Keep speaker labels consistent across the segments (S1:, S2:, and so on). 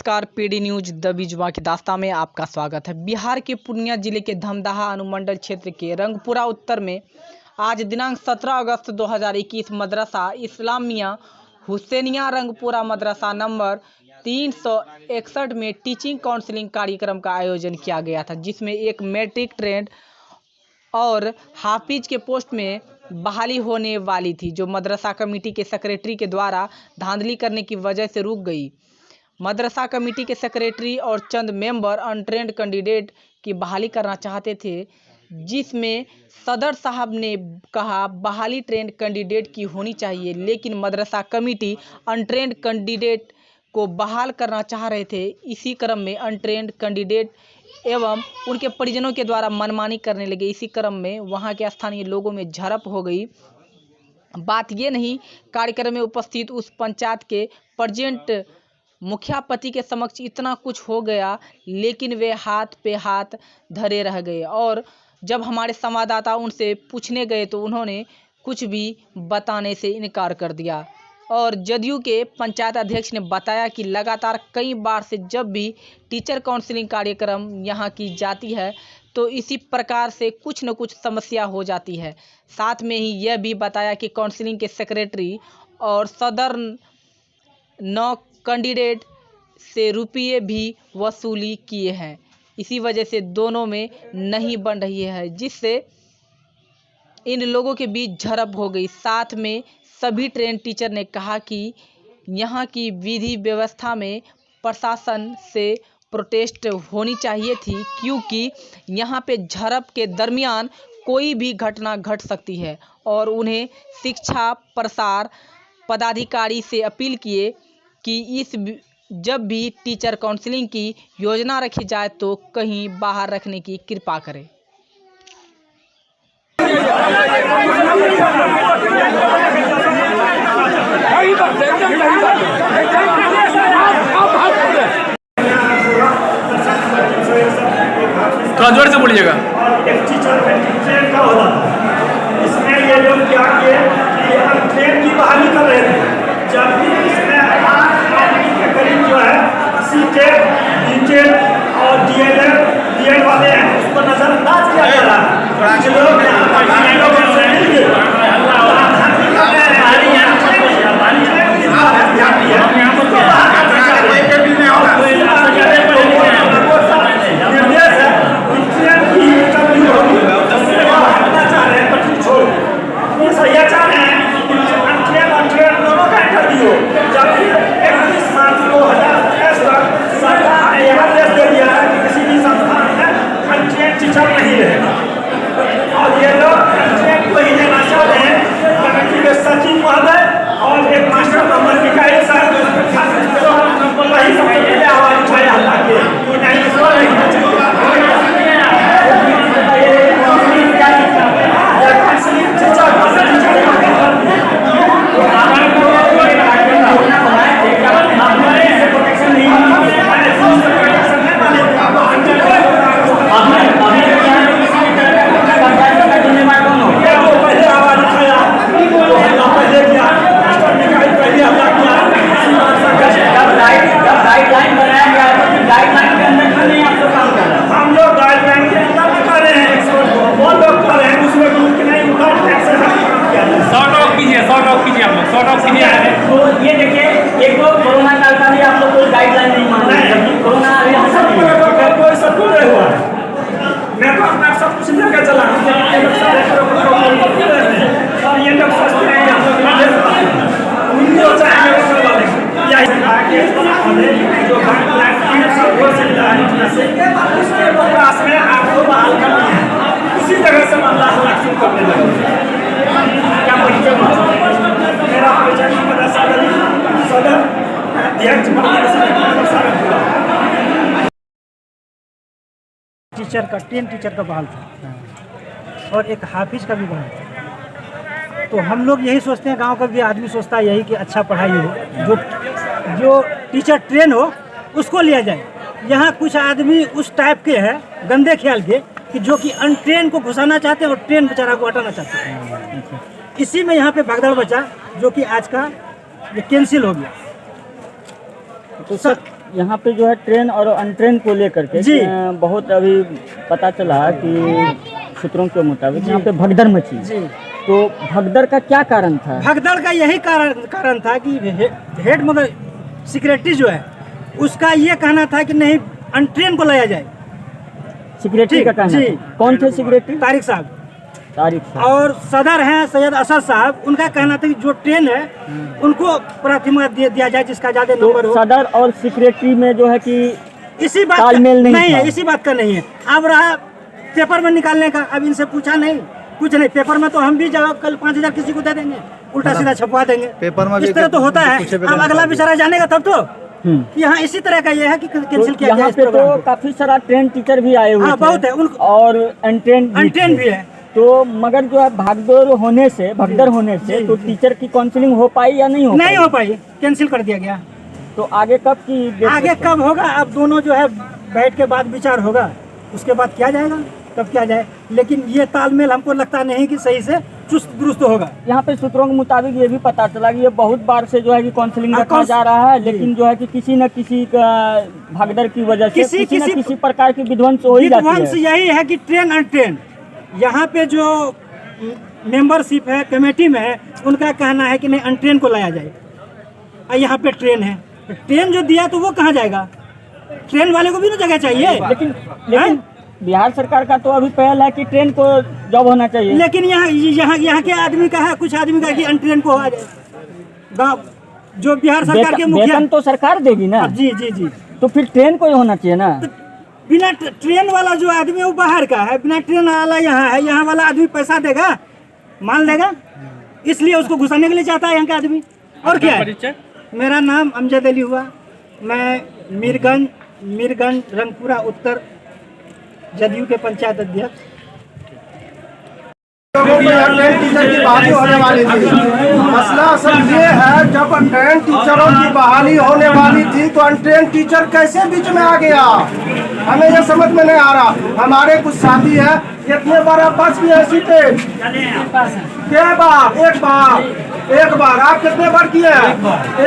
S1: नमस्कार, PD news the Bijua की दास्तां में आपका स्वागत है। बिहार के पूर्णिया जिले के धमदाहा अनुमंडल क्षेत्र के रंगपुरा उत्तर में आज दिनांक 17 अगस्त 2021 मदरसा इस्लामिया हुसैनिया रंगपुरा मदरसा नंबर 361 में टीचिंग काउंसलिंग कार्यक्रम का आयोजन किया गया था, जिसमें एक मैट्रिक ट्रेंड और हाफिज के पोस्ट में बहाली होने वाली थी, जो मदरसा कमेटी के सेक्रेटरी के द्वारा धांधली करने की वजह से रुक गई। मदरसा कमेटी के सेक्रेटरी और चंद मेंबर अनट्रेंड कैंडिडेट की बहाली करना चाहते थे, जिसमें सदर साहब ने कहा बहाली ट्रेंड कैंडिडेट की होनी चाहिए, लेकिन मदरसा कमेटी अनट्रेंड कैंडिडेट को बहाल करना चाह रहे थे। इसी क्रम में अनट्रेंड कैंडिडेट एवं उनके परिजनों के द्वारा मनमानी करने लगे। इसी क्रम में वहां के स्थानीय लोगों में झड़प हो गई। बात ये नहीं, कार्यक्रम में उपस्थित उस पंचायत के प्रेजेंट मुखिया पति के समक्ष इतना कुछ हो गया, लेकिन वे हाथ पे हाथ धरे रह गए और जब हमारे संवाददाता उनसे पूछने गए तो उन्होंने कुछ भी बताने से इनकार कर दिया। और जदयू के पंचायत अध्यक्ष ने बताया कि लगातार कई बार से जब भी टीचर काउंसलिंग कार्यक्रम यहां की जाती है तो इसी प्रकार से कुछ न कुछ समस्या हो जाती है। साथ में ही यह भी बताया कि काउंसलिंग के सेक्रेटरी और सदर 9 कैंडिडेट से रुपये भी वसूली किए हैं। इसी वजह से दोनों में नहीं बन रही है, जिससे इन लोगों के बीच झड़प हो गई। साथ में सभी ट्रेन टीचर ने कहा कि यहाँ की विधि व्यवस्था में प्रशासन से प्रोटेस्ट होनी चाहिए थी, क्योंकि यहाँ पे झड़प के दरमियान कोई भी घटना घट सकती है। और उन्हें शिक्षा प्रसार पदाधिकारी से अपील किए कि जब भी टीचर काउंसलिंग की योजना रखी जाए तो कहीं बाहर रखने की कृपा करें।
S2: थोड़ा जोर से बोलिएगा।
S3: एक टीचर ट्रेन का होना, इसमें ये लोग क्या किए कि हम ट्रेन की बहाली कर रहे थे, जबकि इसमें 8 आदमी के करीब जो है सीटेट, बीटेट और डीएड वाले हैं, उसको नजरअंदाज किया जा रहा है। कुछ लोग उसी तरह से अल्लाह करने लगे। क्या परिचय मेरा परिचय सदर अध्यक्ष
S4: टीचर का 10 टीचर का बहाल था और एक हाफिज का भी बहाल था। तो हम लोग यही सोचते हैं, गांव का भी आदमी सोचता है यही कि अच्छा पढ़ाई हो, जो टीचर ट्रेन हो उसको लिया जाए। यहाँ कुछ आदमी उस टाइप के हैं, गंदे ख्याल के, कि जो कि अनट्रेन को घुसाना चाहते हैं और ट्रेन बेचारा को हटाना चाहते हैं। इसी में यहाँ पे भगदड़ बचा, जो कि आज का ये कैंसिल हो गया। तो
S2: यहाँ पे जो है ट्रेन और अनट्रेन को लेकर के
S4: जी।
S2: बहुत अभी पता चला कि सूत्रों के मुताबिक यहाँ पे भगदड़ मची।
S4: जी।
S2: तो भगदड़ का क्या कारण था?
S4: भगदड़ का यही कारण था कि हेड मतलब सिक्योरिटी जो है उसका ये कहना था कि नहीं अनट्रेन को लाया जाए।
S2: सिक्योरिटी का कहना
S4: जी।
S2: था। कौन थे सिक्योरिटी?
S4: तारिक साहब।
S2: तारिक साहब।
S4: और सदर हैं सैयद असद साहब, उनका कहना था कि जो ट्रेन है उनको प्राथमिकता दिया जाए जिसका ज्यादा नंबर
S2: तो
S4: हो।
S2: सदर और सिक्योरिटी में जो है कि
S4: इसी बात
S2: तालमेल नहीं
S4: नहीं
S2: था।
S4: है, इसी बात का नहीं है। अब रहा पेपर में निकालने का, अब इनसे पूछा नहीं कुछ नहीं। पेपर में तो हम भी जवाब कल 5,000 किसी को दे देंगे, उल्टा सीधा छपवा देंगे।
S5: पेपर में
S4: इस तरह तो होता है। अब अगला बेचारा जानेगा तब तो कि हाँ इसी तरह का ये है कि कैंसिल किया
S2: यहाँ
S4: जाए इस
S2: पे तो
S4: प्रोग्राम को।
S2: काफी सारा ट्रेन टीचर भी आए हुए
S4: हाँ,
S2: थे
S4: बहुत है।
S2: और अनट्रेन
S4: अनट्रेन भी है।
S2: तो मगर जो है भगदड़ होने से तो टीचर की काउंसलिंग हो पाई या नहीं
S4: नहीं हो पाई, कैंसिल कर दिया गया।
S2: तो आगे कब की
S4: आगे कब होगा? अब दोनों जो है बैठ के बाद विचार होगा, उसके बाद किया जाएगा, तब किया जाए। लेकिन ये तालमेल हमको लगता नहीं कि सही से चुस्त दुरुस्त होगा।
S2: यहाँ पे सूत्रों के मुताबिक ये भी पता चला कि ये बहुत बार से जो है कि काउंसलिंग
S4: हाँ,
S2: रखा जा रहा है, लेकिन जो है कि किसी न किसी का भगदड़ की वजह से किसी न किसी प्रकार की विध्वंस हो ही जाती
S4: विध्वंस
S2: है।
S4: यही है कि ट्रेन अनट्रेन यहाँ पे जो मेंबरशिप है कमेटी में है, उनका कहना है कि नहीं अनट्रेन को लाया जाए। और यहाँ पे ट्रेन है, ट्रेन जो दिया तो वो कहाँ जाएगा? ट्रेन वाले को भी तो जगह चाहिए।
S2: लेकिन बिहार सरकार का तो अभी पहल है कि ट्रेन को जॉब होना चाहिए।
S4: लेकिन यहाँ के आदमी का है, कुछ आदमी का कि अनट्रेन को आ जाए। गाँव जो बिहार सरकार के मुखिया
S2: वेतन तो सरकार देगी ना।
S4: जी जी जी।
S2: तो फिर ट्रेन को ही होना चाहिए ना।
S4: बिना ट्रेन वाला जो आदमी है वो बाहर का है, बिना ट्रेन वाला यहाँ है। यहाँ वाला आदमी पैसा देगा, माल देगा, इसलिए उसको घुसाने के लिए चाहता है यहाँ का आदमी। और क्या है? मेरा नाम अमजद अली हुआ, मैं मीरगंज रंगपुरा उत्तर जदयू के पंचायत अध्यक्ष।
S5: ट्रेन टीचर की बहाली होने वाली थी। मसला असल ये है, जब ट्रेन टीचरों की बहाली होने वाली थी तो अनट्रेन टीचर कैसे बीच में आ गया, हमें ये समझ में नहीं आ रहा। हमारे कुछ साथी है, कितने बार आप बस भी ऐसी थे? क्या बार? एक बार आप कितने बार किए हैं?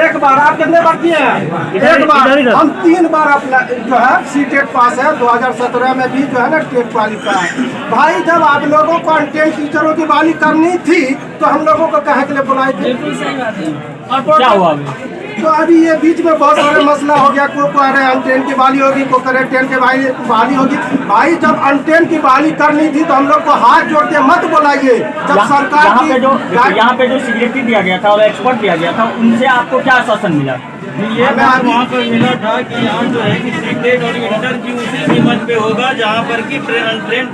S5: एक बार आप कितने बार किए हैं? एक बार। हम 3 बार अपना जो है सीटेट पास है। 2017 में भी जो है ना टेट क्वालिफाई है। भाई जब आप लोगों को अनट्रेन टीचरों की बहाली करनी थी तो हम लोगों को कहे के लिए बुलाए थे?
S2: क्या हुआ?
S5: तो अभी ये बीच में बहुत सारे मसला हो गया। को कह रहे अनट्रेन की बहाली होगी, को कह रहे ट्रेन की बहाली होगी। भाई जब अनट्रेन की बहाली करनी थी तो हम लोग को हाथ जोड़ के मत बुलाइए। जब सरकार
S2: यहाँ पे जो सिक्योरिटी दिया गया था और एक्सपर्ट दिया गया था, उनसे आपको क्या आश्वासन मिला?
S6: ये बात वहाँ पर मिला था कि यहाँ जो है कि सीटेट और इंटर की उसी कीमत पे होगा जहाँ पर कि ट्रेन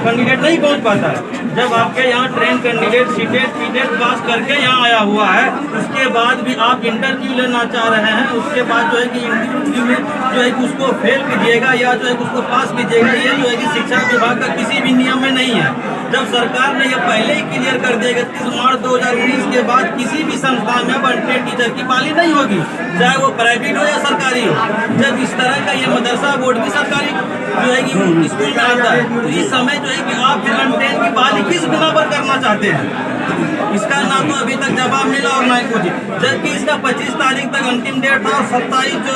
S6: कैंडिडेट नहीं पहुँच पाता है। जब आपके यहाँ ट्रेन कैंडिडेट सीटेट पीटेट पास करके यहाँ आया हुआ है, उसके बाद भी आप इंटरव्यू लेना चाह रहे हैं, उसके बाद जो है कि इंटरव्यू में जो है कि उसको फेल कीजिएगा या जो है कि उसको पास कीजिएगा, ये जो है कि शिक्षा विभाग का किसी भी नियम में नहीं है। जब सरकार ने यह पहले ही क्लियर कर दिया 31 मार्च 2019 के बाद किसी भी संस्था में अब अनट्रेन टीचर की बहाली नहीं होगी, चाहे वो प्राइवेट हो या सरकारी हो। जब इस तरह का ये मदरसा बोर्ड भी सरकारी जो है कि स्कूल में आता है, तो इस समय जो है कि आप फिर अनट्रेन की बहाली किस बिना पर करना चाहते हैं? इसका ना तो अभी तक जवाब मिला और ना ही कुछ। जबकि इसका 25 तारीख तक अंतिम डेट था और 27 जो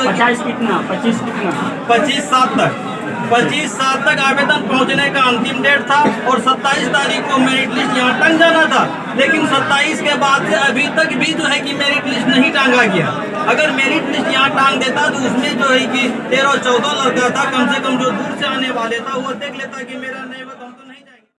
S6: 25 7 तक आवेदन पहुंचने का अंतिम डेट था और 27 तारीख को मेरिट लिस्ट यहाँ टंग जाना था। लेकिन 27 के बाद से अभी तक भी जो है कि मेरिट लिस्ट नहीं टांगा गया। अगर मेरिट लिस्ट यहाँ टांग देता तो उसमें जो है कि 13-14 लड़का था, कम से कम जो दूर से आने वाले था वो देख लेता कि मेरा नहीं